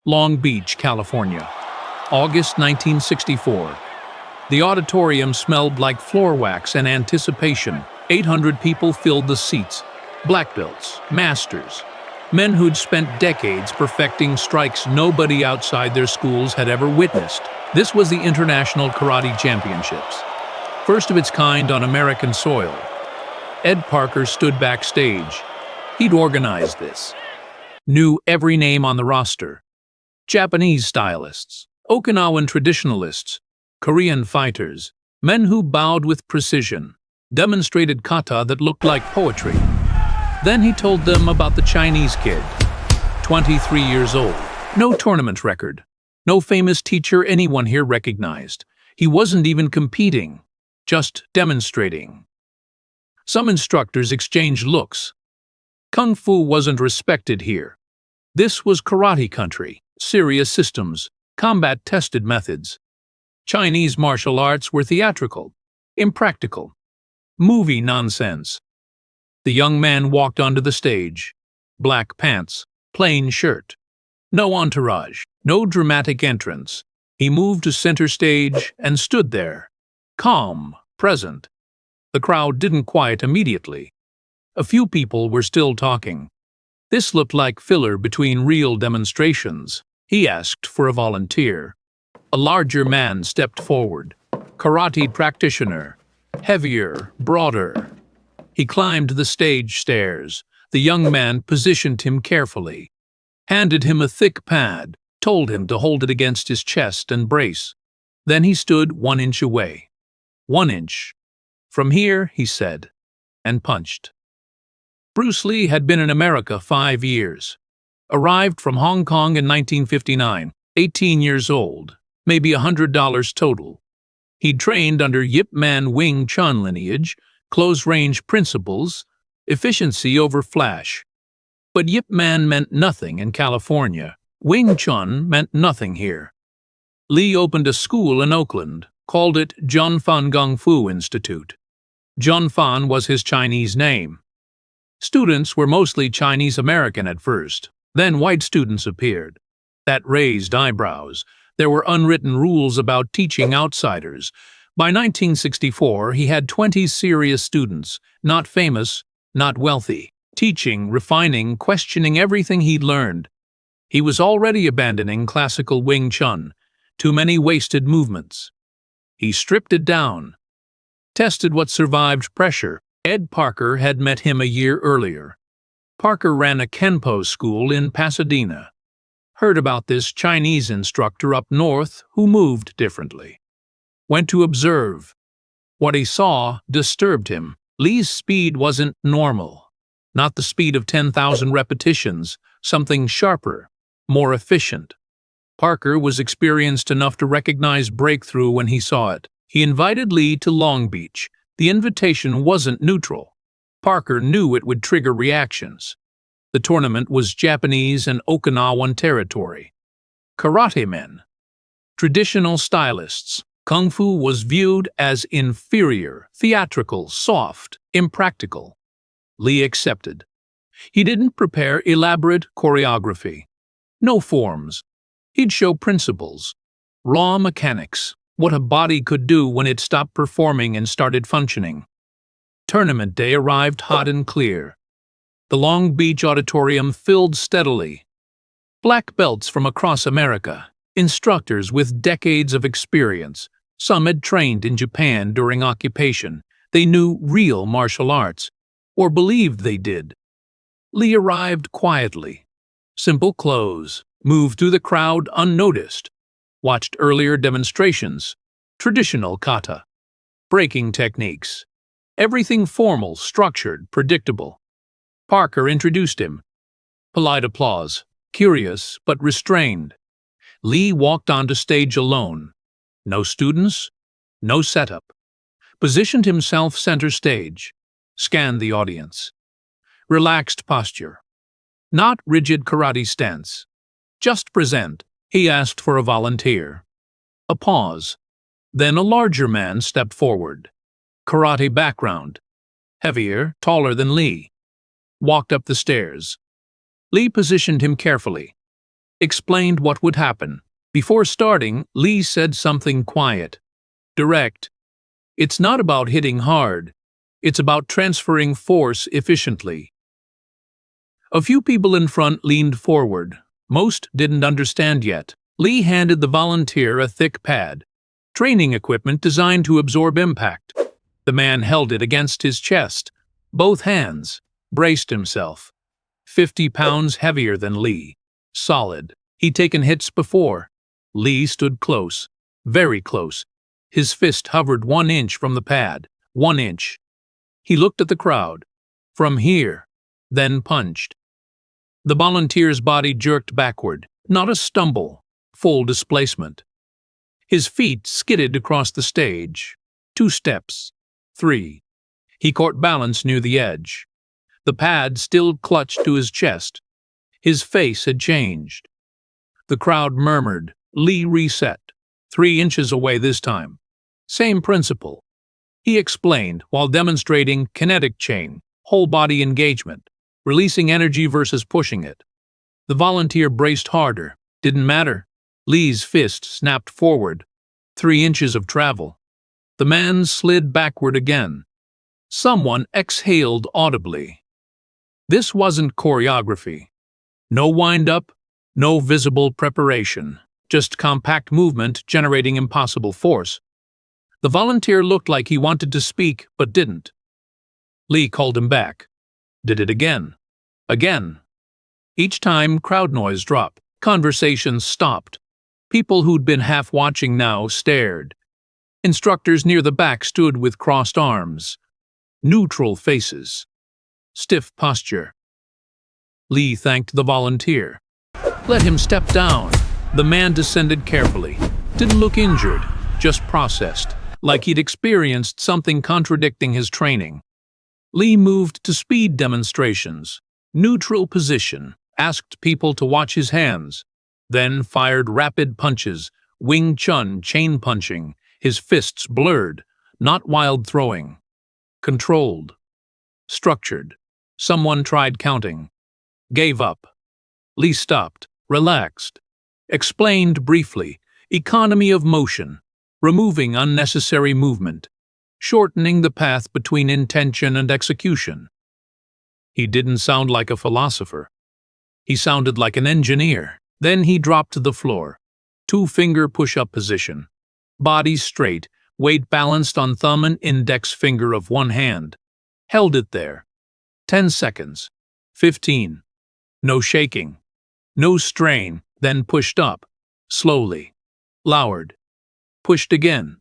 Long Beach, California. August 1964. The auditorium smelled like floor wax and anticipation. 800 people filled the seats. Black belts, masters, men who'd spent decades perfecting strikes nobody outside their schools had ever witnessed. This was the International Karate Championships, first of its kind on American soil. Ed Parker stood backstage. He'd organized this. Knew every name on the roster. Japanese stylists, Okinawan traditionalists, Korean fighters, men who bowed with precision, demonstrated kata that looked like poetry. Then he told them about the Chinese kid, 23 years old, no tournament record, no famous teacher anyone here recognized. He wasn't even competing, just demonstrating. Some instructors exchanged looks. Kung Fu wasn't respected here. This was karate country, serious systems, combat-tested methods. Chinese martial arts were theatrical, impractical, movie nonsense. The young man walked onto the stage. Black pants, plain shirt. No entourage, no dramatic entrance. He moved to center stage and stood there, calm, present. The crowd didn't quiet immediately. A few people were still talking. This looked like filler between real demonstrations. He asked for a volunteer. A larger man stepped forward. Karate practitioner. Heavier, broader. He climbed the stage stairs. The young man positioned him carefully, handed him a thick pad, told him to hold it against his chest and brace. Then he stood 1 inch away. 1 inch. From here, he said, and punched. Bruce Lee had been in America 5 years. Arrived from Hong Kong in 1959, 18 years old, maybe $100 total. He'd trained under Yip Man Wing Chun lineage, close-range principles, efficiency over flash. But Yip Man meant nothing in California. Wing Chun meant nothing here. Lee opened a school in Oakland, called it Junfan Kung Fu Institute. Junfan was his Chinese name. Students were mostly Chinese-American at first, then white students appeared. That raised eyebrows. There were unwritten rules about teaching outsiders. By 1964, he had 20 serious students, not famous, not wealthy, teaching, refining, questioning everything he'd learned. He was already abandoning classical Wing Chun, too many wasted movements. He stripped it down, tested what survived pressure. Ed Parker had met him a year earlier. Parker ran a Kenpo school in Pasadena. Heard about this Chinese instructor up north who moved differently. Went to observe. What he saw disturbed him. Lee's speed wasn't normal. Not the speed of 10,000 repetitions, something sharper, more efficient. Parker was experienced enough to recognize breakthrough when he saw it. He invited Lee to Long Beach. The invitation wasn't neutral. Parker knew it would trigger reactions. The tournament was Japanese and Okinawan territory. Karate men, traditional stylists. Kung Fu was viewed as inferior, theatrical, soft, impractical. Lee accepted. He didn't prepare elaborate choreography. No forms. He'd show principles. Raw mechanics. What a body could do when it stopped performing and started functioning. Tournament day arrived hot and clear. The Long Beach auditorium filled steadily. Black belts from across America, instructors with decades of experience. Some had trained in Japan during occupation. They knew real martial arts, or believed they did. Lee arrived quietly. Simple clothes, moved through the crowd unnoticed. Watched earlier demonstrations, traditional kata, breaking techniques. Everything formal, structured, predictable. Parker introduced him. Polite applause, curious but restrained. Lee walked onto stage alone. No students, no setup. Positioned himself center stage. Scanned the audience. Relaxed posture. Not rigid karate stance. Just present. He asked for a volunteer. A pause. Then a larger man stepped forward. Karate background. Heavier, taller than Lee. Walked up the stairs. Lee positioned him carefully. explained what would happen. Before starting, Lee said something quiet, direct. It's not about hitting hard. It's about transferring force efficiently. A few people in front leaned forward. Most didn't understand yet. Lee handed the volunteer a thick pad, training equipment designed to absorb impact. The man held it against his chest, both hands, braced himself. 50 pounds heavier than Lee. Solid. He'd taken hits before. Lee stood close, very close. His fist hovered 1 inch from the pad. 1 inch. He looked at the crowd. From here, then punched. The volunteer's body jerked backward. Not a stumble, full displacement. His feet skidded across the stage. 2 steps. 3. He caught balance near the edge. The pad still clutched to his chest. His face had changed. The crowd murmured. Lee reset. 3 inches away this time. Same principle. He explained while demonstrating kinetic chain, whole body engagement, releasing energy versus pushing it. The volunteer braced harder. Didn't matter. Lee's fist snapped forward. 3 inches of travel. The man slid backward again. Someone exhaled audibly. This wasn't choreography. No wind-up, no visible preparation. Just compact movement generating impossible force. The volunteer looked like he wanted to speak, but didn't. Lee called him back. Did it again. Again. Each time, crowd noise dropped. Conversations stopped. People who'd been half watching now stared. Instructors near the back stood with crossed arms. Neutral faces. Stiff posture. Lee thanked the volunteer. Let him step down. The man descended carefully. Didn't look injured, just processed, like he'd experienced something contradicting his training. Lee moved to speed demonstrations. Neutral position. Asked people to watch his hands. Then fired rapid punches, Wing Chun chain punching, his fists blurred, not wild throwing. Controlled. Structured. Someone tried counting. Gave up. Lee stopped, relaxed. Explained briefly, economy of motion, removing unnecessary movement, shortening the path between intention and execution. He didn't sound like a philosopher. He sounded like an engineer. Then he dropped to the floor. 2-finger push-up position. Body straight, weight balanced on thumb and index finger of one hand. Held it there. 10 seconds. 15. No shaking. No strain, then pushed up. Slowly. Lowered. Pushed again.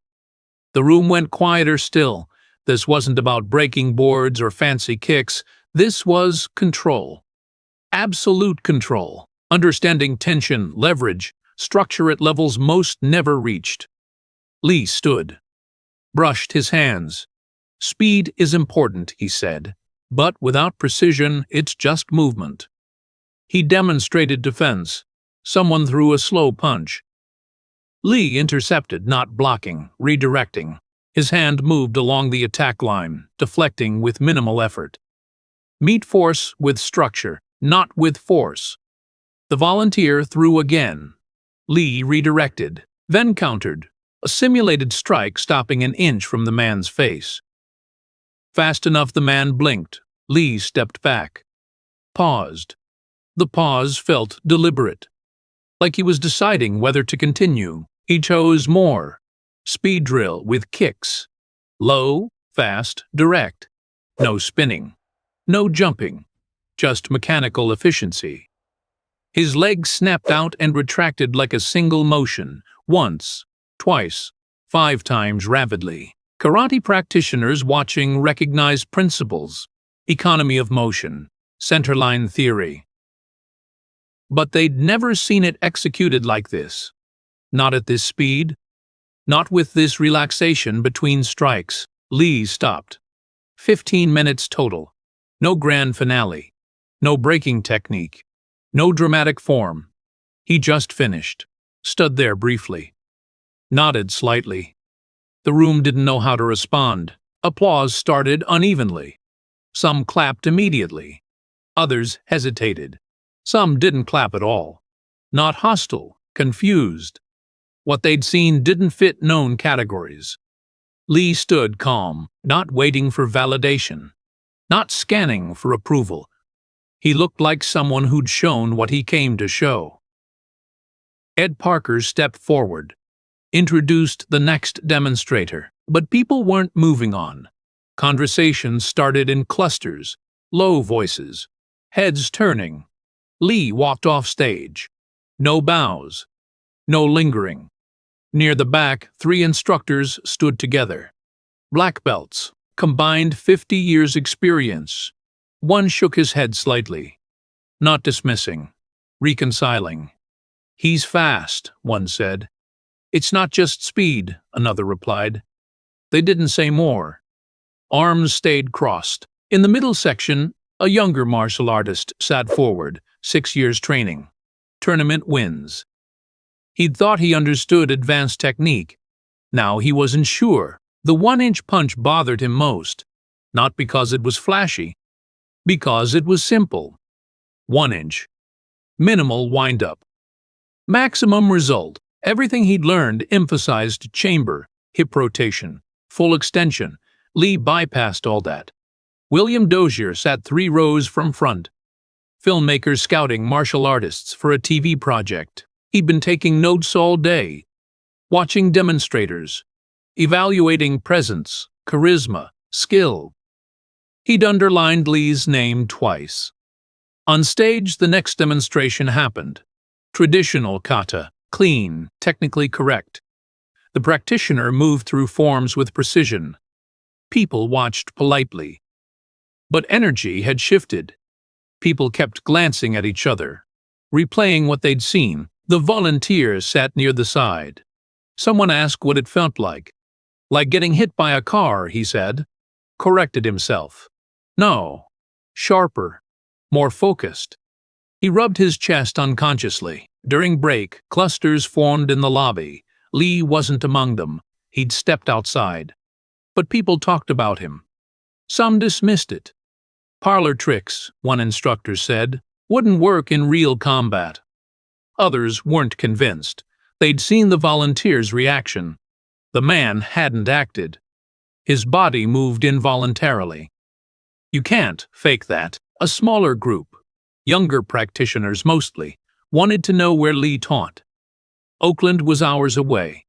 The room went quieter still. This wasn't about breaking boards or fancy kicks. This was control. Absolute control. Understanding tension, leverage, structure at levels most never reached. Lee stood. Brushed his hands. Speed is important, he said, but without precision, it's just movement. He demonstrated defense. Someone threw a slow punch. Lee intercepted, not blocking, redirecting. His hand moved along the attack line, deflecting with minimal effort. Meet force with structure, not with force. The volunteer threw again. Lee redirected, then countered, a simulated strike stopping an inch from the man's face. Fast enough the man blinked. Lee stepped back. Paused. The pause felt deliberate. Like he was deciding whether to continue. He chose more. Speed drill with kicks. Low, fast, direct. No spinning. No jumping. Just mechanical efficiency. His legs snapped out and retracted like a single motion. Once, twice, 5 times rapidly. Karate practitioners watching recognized principles. Economy of motion. Centerline theory. But they'd never seen it executed like this. Not at this speed. Not with this relaxation between strikes. Lee stopped. 15 minutes total. No grand finale. No breaking technique. No dramatic form. He just finished. Stood there briefly. Nodded slightly. The room didn't know how to respond. Applause started unevenly. Some clapped immediately. Others hesitated. Some didn't clap at all. Not hostile, confused. What they'd seen didn't fit known categories. Lee stood calm, not waiting for validation, not scanning for approval. He looked like someone who'd shown what he came to show. Ed Parker stepped forward, introduced the next demonstrator, but people weren't moving on. Conversations started in clusters, low voices, heads turning. Lee walked off stage. No bows, no lingering. Near the back, 3 instructors stood together. Black belts, combined 50 years' experience. One shook his head slightly, not dismissing, reconciling. "He's fast," one said. "It's not just speed," another replied. They didn't say more. Arms stayed crossed. In the middle section, a younger martial artist sat forward, 6 years training. Tournament wins. He'd thought he understood advanced technique. Now he wasn't sure. The 1-inch punch bothered him most, not because it was flashy, because it was simple. 1 inch. Minimal wind-up. Maximum result. Everything he'd learned emphasized chamber, hip rotation, full extension. Lee bypassed all that. William Dozier sat 3 rows from front. Filmmaker scouting martial artists for a TV project. He'd been taking notes all day, watching demonstrators, evaluating presence, charisma, skill. He'd underlined Lee's name twice. On stage, the next demonstration happened. Traditional kata, clean, technically correct. The practitioner moved through forms with precision. People watched politely. But energy had shifted. People kept glancing at each other, replaying what they'd seen. The volunteer sat near the side. Someone asked what it felt like. "Like getting hit by a car," he said. Corrected himself. "No. Sharper. More focused." He rubbed his chest unconsciously. During break, clusters formed in the lobby. Lee wasn't among them. He'd stepped outside. But people talked about him. Some dismissed it. "Parlor tricks," one instructor said, "wouldn't work in real combat." Others weren't convinced. They'd seen the volunteer's reaction. The man hadn't acted. His body moved involuntarily. You can't fake that. A smaller group, younger practitioners mostly, wanted to know where Lee taught. Oakland was hours away.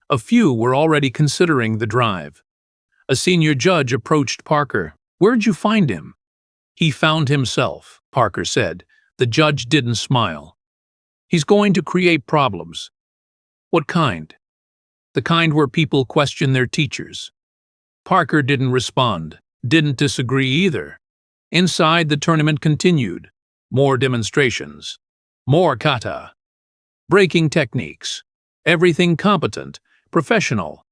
A few were already considering the drive. A senior judge approached Parker. "Where'd you find him?" "He found himself," Parker said. The judge didn't smile. "He's going to create problems." "What kind?" "The kind where people question their teachers." Parker didn't respond, didn't disagree either. Inside, the tournament continued. More demonstrations. More kata. Breaking techniques. Everything competent, professional.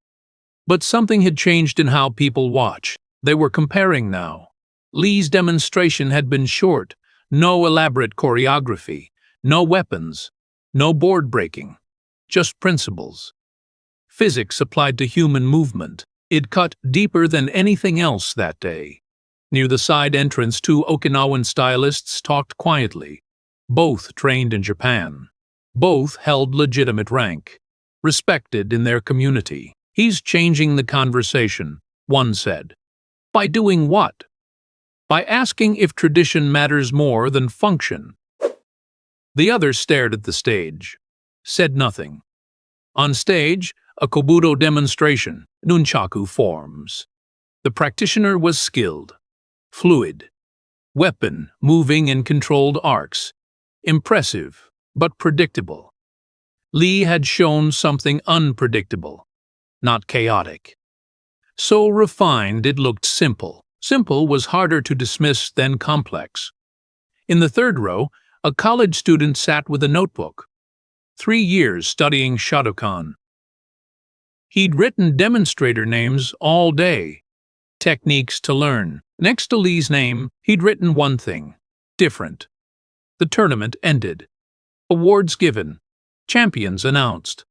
But something had changed in how people watch. They were comparing now. Lee's demonstration had been short. No elaborate choreography. No weapons. No board breaking. Just principles. Physics applied to human movement. It cut deeper than anything else that day. Near the side entrance, 2 Okinawan stylists talked quietly. Both trained in Japan. Both held legitimate rank. Respected in their community. "He's changing the conversation," one said. "By doing what?" "By asking if tradition matters more than function." The other stared at the stage. Said nothing. On stage, a kobudo demonstration, nunchaku forms. The practitioner was skilled. Fluid. Weapon moving in controlled arcs. Impressive, but predictable. Lee had shown something unpredictable, not chaotic. So refined it looked simple. Simple was harder to dismiss than complex. In the third row, a college student sat with a notebook. 3 years studying Shotokan. He'd written demonstrator names all day. Techniques to learn. Next to Lee's name, he'd written one thing. Different. The tournament ended. Awards given. Champions announced.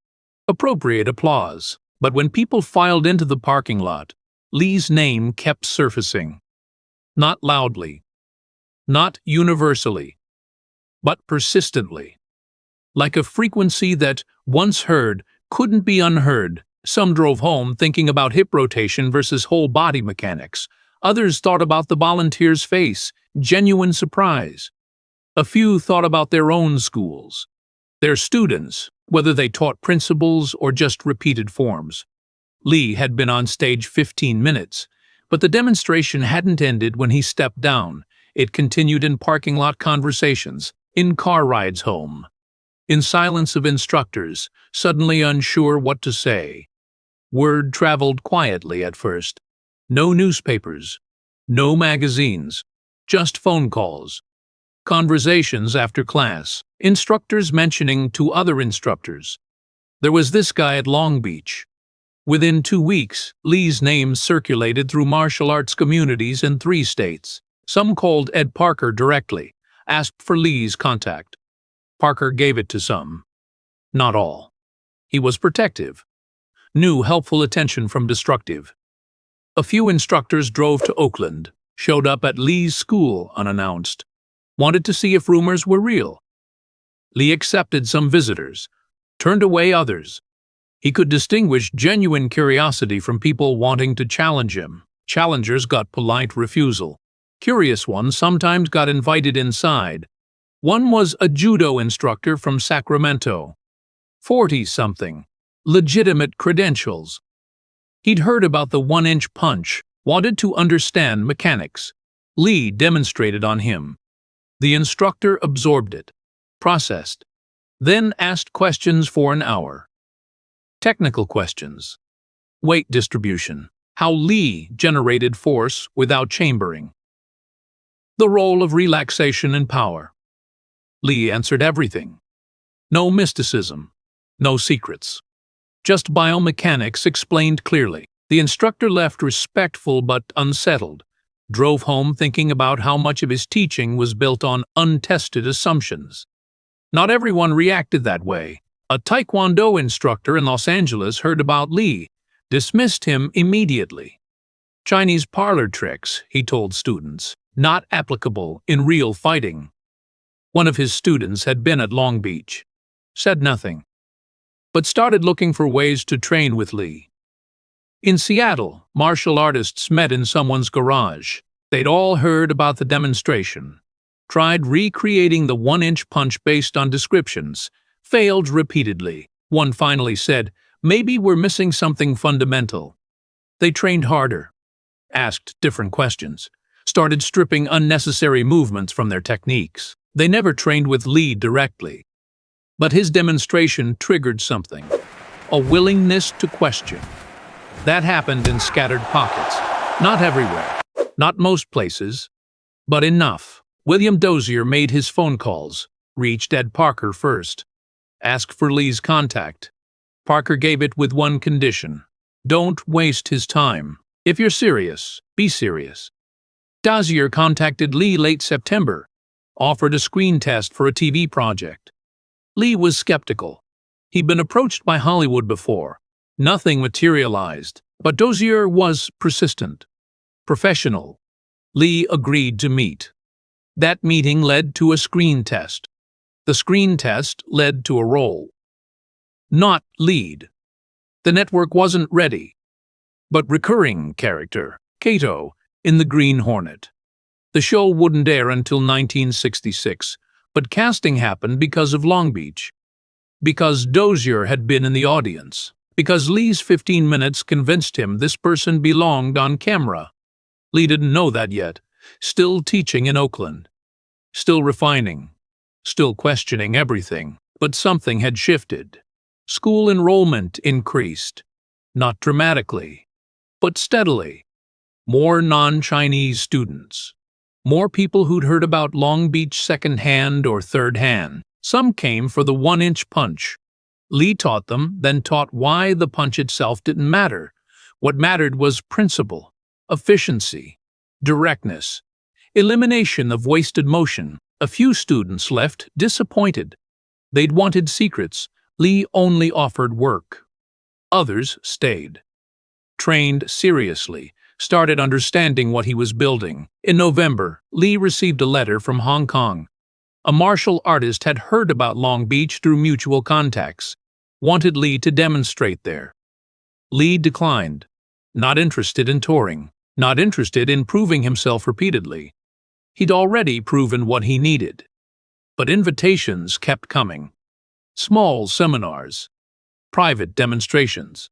Appropriate applause. But when people filed into the parking lot, Lee's name kept surfacing. Not loudly. Not universally. But persistently. like a frequency that, once heard, couldn't be unheard. Some drove home thinking about hip rotation versus whole body mechanics. Others thought about the volunteer's face, genuine surprise. A few thought about their own schools, their students, whether they taught principles or just repeated forms. Lee had been on stage 15 minutes, but the demonstration hadn't ended when he stepped down. It continued in parking lot conversations, in car rides home, in silence of instructors, suddenly unsure what to say. Word traveled quietly at first. No newspapers, no magazines, just phone calls. Conversations after class, instructors mentioning to other instructors. There was this guy at Long Beach. Within 2 weeks, Lee's name circulated through martial arts communities in 3 states. Some called Ed Parker directly, asked for Lee's contact. Parker gave it to some. Not all. He was protective. Knew helpful attention from destructive. A few instructors drove to Oakland, showed up at Lee's school unannounced. Wanted to see if rumors were real. Lee accepted some visitors, turned away others. He could distinguish genuine curiosity from people wanting to challenge him. Challengers got polite refusal. Curious ones sometimes got invited inside. One was a judo instructor from Sacramento. 40-something. Legitimate credentials. He'd heard about the 1-inch punch, wanted to understand mechanics. Lee demonstrated on him. The instructor absorbed it, processed, then asked questions for an hour. Technical questions. Weight distribution. How Lee generated force without chambering. The role of relaxation and power. Lee answered everything. No mysticism. No secrets. Just biomechanics explained clearly. The instructor left respectful but unsettled. Drove home thinking about how much of his teaching was built on untested assumptions. Not everyone reacted that way. A Taekwondo instructor in Los Angeles heard about Lee, dismissed him immediately. Chinese parlor tricks, he told students, not applicable in real fighting. One of his students had been at Long Beach. Said nothing, but started looking for ways to train with Lee. In Seattle, martial artists met in someone's garage. They'd all heard about the demonstration. Tried recreating the 1-inch punch based on descriptions. Failed repeatedly. One finally said, "Maybe we're missing something fundamental." They trained harder. Asked different questions. Started stripping unnecessary movements from their techniques. They never trained with Lee directly. But his demonstration triggered something. A willingness to question. That happened in scattered pockets. Not everywhere. Not most places. But enough. William Dozier made his phone calls. Reached Ed Parker first. Asked for Lee's contact. Parker gave it with one condition. Don't waste his time. If you're serious, be serious. Dozier contacted Lee late September. Offered a screen test for a TV project. Lee was skeptical. He'd been approached by Hollywood before. Nothing materialized, but Dozier was persistent. Professional. Lee agreed to meet. That meeting led to a screen test. The screen test led to a role. Not lead. The network wasn't ready. But recurring character, Kato, in The Green Hornet. The show wouldn't air until 1966, but casting happened because of Long Beach. Because Dozier had been in the audience. Because Lee's 15 minutes convinced him this person belonged on camera. Lee didn't know that yet. Still teaching in Oakland. Still refining. Still questioning everything. But something had shifted. School enrollment increased. Not dramatically, but steadily. More non-Chinese students. More people who'd heard about Long Beach second-hand or third-hand. Some came for the 1-inch punch. Lee taught them, then taught why the punch itself didn't matter. What mattered was principle, efficiency, directness, elimination of wasted motion. A few students left disappointed. They'd wanted secrets. Lee only offered work. Others stayed. Trained seriously, started understanding what he was building. In November, Lee received a letter from Hong Kong. A martial artist had heard about Long Beach through mutual contacts, wanted Lee to demonstrate there. Lee declined, not interested in touring, not interested in proving himself repeatedly. He'd already proven what he needed. But invitations kept coming. Small seminars, private demonstrations.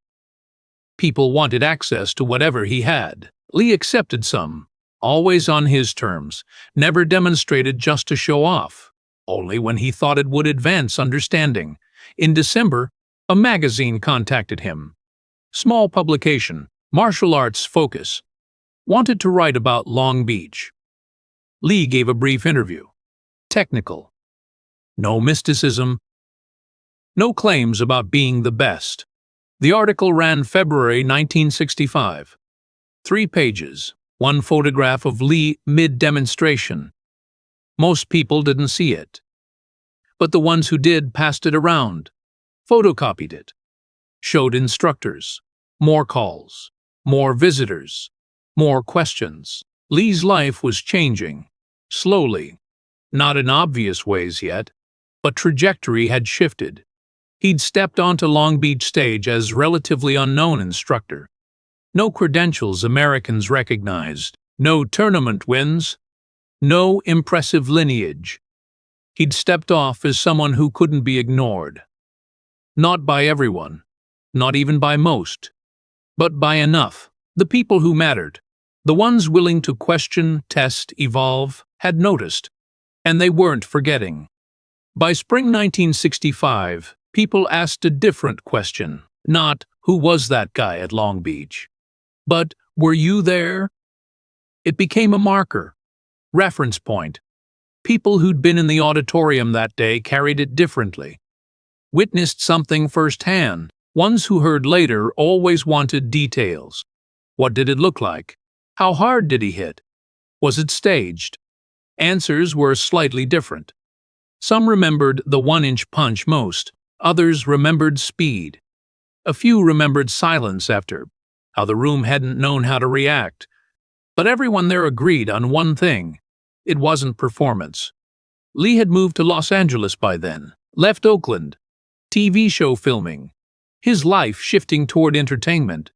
People wanted access to whatever he had. Lee accepted some, always on his terms, never demonstrated just to show off, only when he thought it would advance understanding. In December, a magazine contacted him. Small publication, martial arts focus. Wanted to write about Long Beach. Lee gave a brief interview. Technical. No mysticism. No claims about being the best. The article ran February 1965. 3 pages, one photograph of Lee mid-demonstration. Most people didn't see it. But the ones who did passed it around, photocopied it, showed instructors, more calls, more visitors, more questions. Lee's life was changing, slowly, not in obvious ways yet, but trajectory had shifted. He'd stepped onto Long Beach stage as relatively unknown instructor. No credentials Americans recognized, no tournament wins, no impressive lineage. He'd stepped off as someone who couldn't be ignored. Not by everyone, not even by most, but by enough. The people who mattered, the ones willing to question, test, evolve, had noticed, and they weren't forgetting. By spring 1965, people asked a different question, not who was that guy at Long Beach, but were you there? It became a marker, reference point. People who'd been in the auditorium that day carried it differently, witnessed something firsthand. Ones who heard later always wanted details. What did it look like? How hard did he hit? Was it staged? Answers were slightly different. Some remembered the 1-inch punch most, others remembered speed. A few remembered silence after, how the room hadn't known how to react. But everyone there agreed on one thing: it wasn't performance. Lee had moved to Los Angeles by then, left Oakland, TV show filming, his life shifting toward entertainment.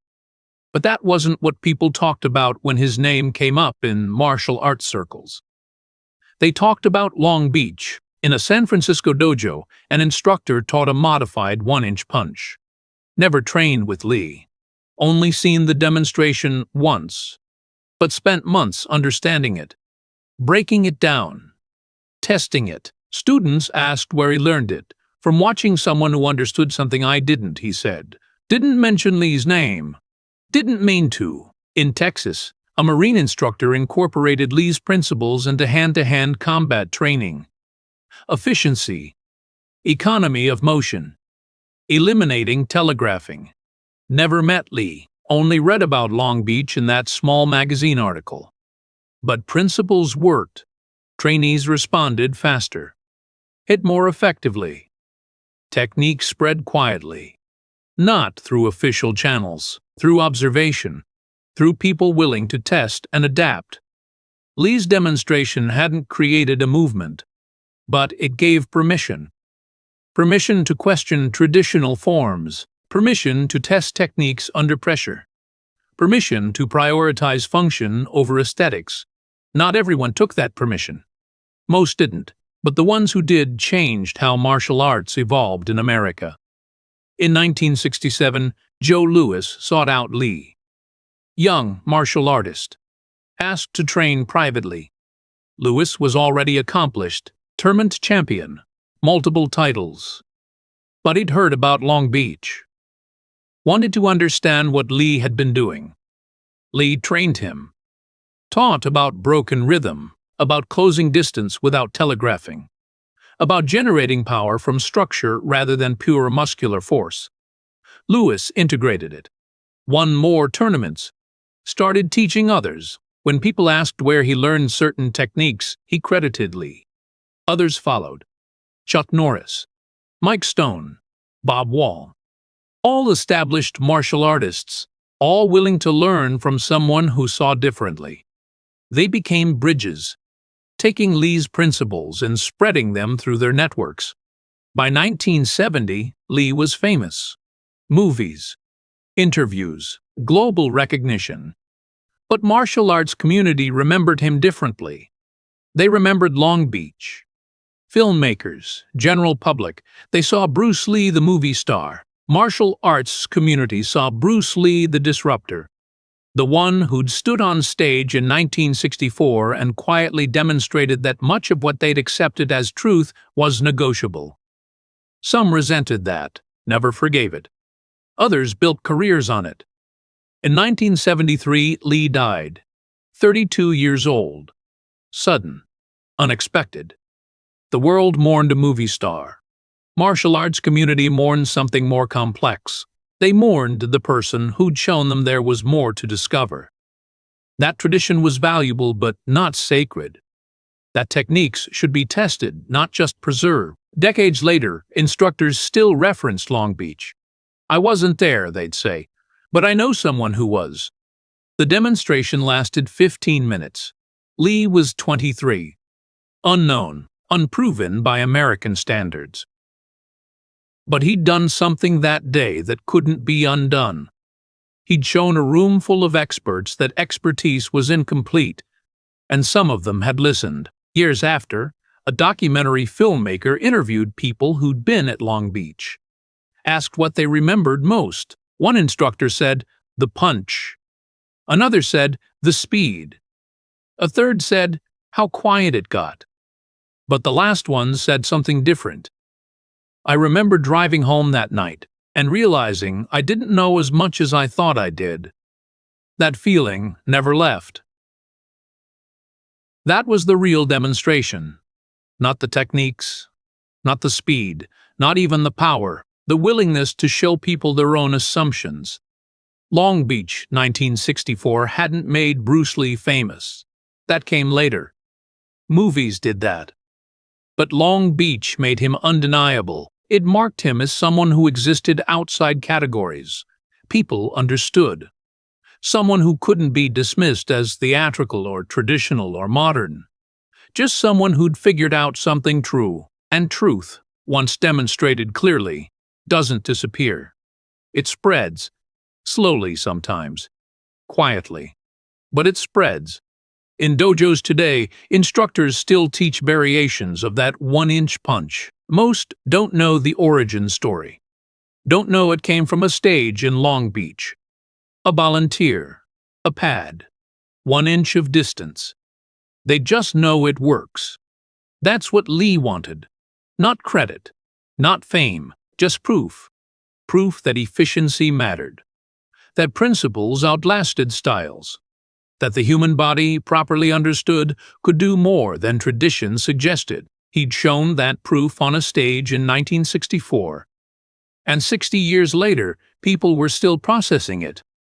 But that wasn't what people talked about when his name came up in martial arts circles. They talked about Long Beach. In a San Francisco dojo, an instructor taught a modified 1-inch punch. Never trained with Lee. Only seen the demonstration once, but spent months understanding it, breaking it down, testing it. Students asked where he learned it. From watching someone who understood something I didn't, he said. Didn't mention Lee's name. Didn't mean to. In Texas, a Marine instructor incorporated Lee's principles into hand-to-hand combat training. Efficiency. Economy of motion. Eliminating telegraphing. Never met Lee, only read about Long Beach in that small magazine article. But principles worked. Trainees responded faster. Hit more effectively. Technique spread quietly. Not through official channels, through observation, through people willing to test and adapt. Lee's demonstration hadn't created a movement, but it gave permission. Permission to question traditional forms, permission to test techniques under pressure, permission to prioritize function over aesthetics. Not everyone took that permission. Most didn't, but the ones who did changed how martial arts evolved in America. In 1967, Joe Louis sought out Lee. Young martial artist. Asked to train privately. Louis was already accomplished, tournament champion, multiple titles. But he'd heard about Long Beach. Wanted to understand what Lee had been doing. Lee trained him. Taught about broken rhythm, about closing distance without telegraphing, about generating power from structure rather than pure muscular force. Louis integrated it. Won more tournaments. Started teaching others. When people asked where he learned certain techniques, he credited Lee. Others followed. Chuck Norris, Mike Stone, Bob Wall. All established martial artists, all willing to learn from someone who saw differently. They became bridges. taking Lee's principles and spreading them through their networks. By 1970, Lee was famous. Movies, interviews, global recognition. But martial arts community remembered him differently. They remembered Long Beach. Filmmakers, general public, they saw Bruce Lee the movie star. Martial arts community saw Bruce Lee the disruptor. The one who'd stood on stage in 1964 and quietly demonstrated that much of what they'd accepted as truth was negotiable. Some resented that, never forgave it. Others built careers on it. In 1973, Lee died, 32 years old. Sudden, unexpected. The world mourned a movie star. Martial arts community mourned something more complex. They mourned the person who'd shown them there was more to discover. That tradition was valuable but not sacred. That techniques should be tested, not just preserved. Decades later, instructors still referenced Long Beach. "I wasn't there," they'd say, "but I know someone who was." The demonstration lasted 15 minutes. Lee was 23. Unknown, unproven by American standards. But he'd done something that day that couldn't be undone. He'd shown a room full of experts that expertise was incomplete, and some of them had listened. Years after, a documentary filmmaker interviewed people who'd been at Long Beach. Asked what they remembered most. One instructor said, "The punch." Another said, "The speed." A third said, "How quiet it got." But the last one said something different. "I remember driving home that night and realizing I didn't know as much as I thought I did." That feeling never left. That was the real demonstration. Not the techniques, not the speed, not even the power, the willingness to show people their own assumptions. Long Beach, 1964, hadn't made Bruce Lee famous. That came later. Movies did that. But Long Beach made him undeniable. It marked him as someone who existed outside categories. People understood. Someone who couldn't be dismissed as theatrical or traditional or modern. Just someone who'd figured out something true. And truth, once demonstrated clearly, doesn't disappear. It spreads. Slowly sometimes. Quietly. But it spreads. In dojos today, instructors still teach variations of that one-inch punch. Most don't know the origin story. Don't know it came from a stage in Long Beach. A volunteer. A pad. 1 inch of distance. They just know it works. That's what Lee wanted. Not credit. Not fame. Just proof. Proof that efficiency mattered. That principles outlasted styles. That the human body, properly understood, could do more than tradition suggested. He'd shown that proof on a stage in 1964. And 60 years later, people were still processing it.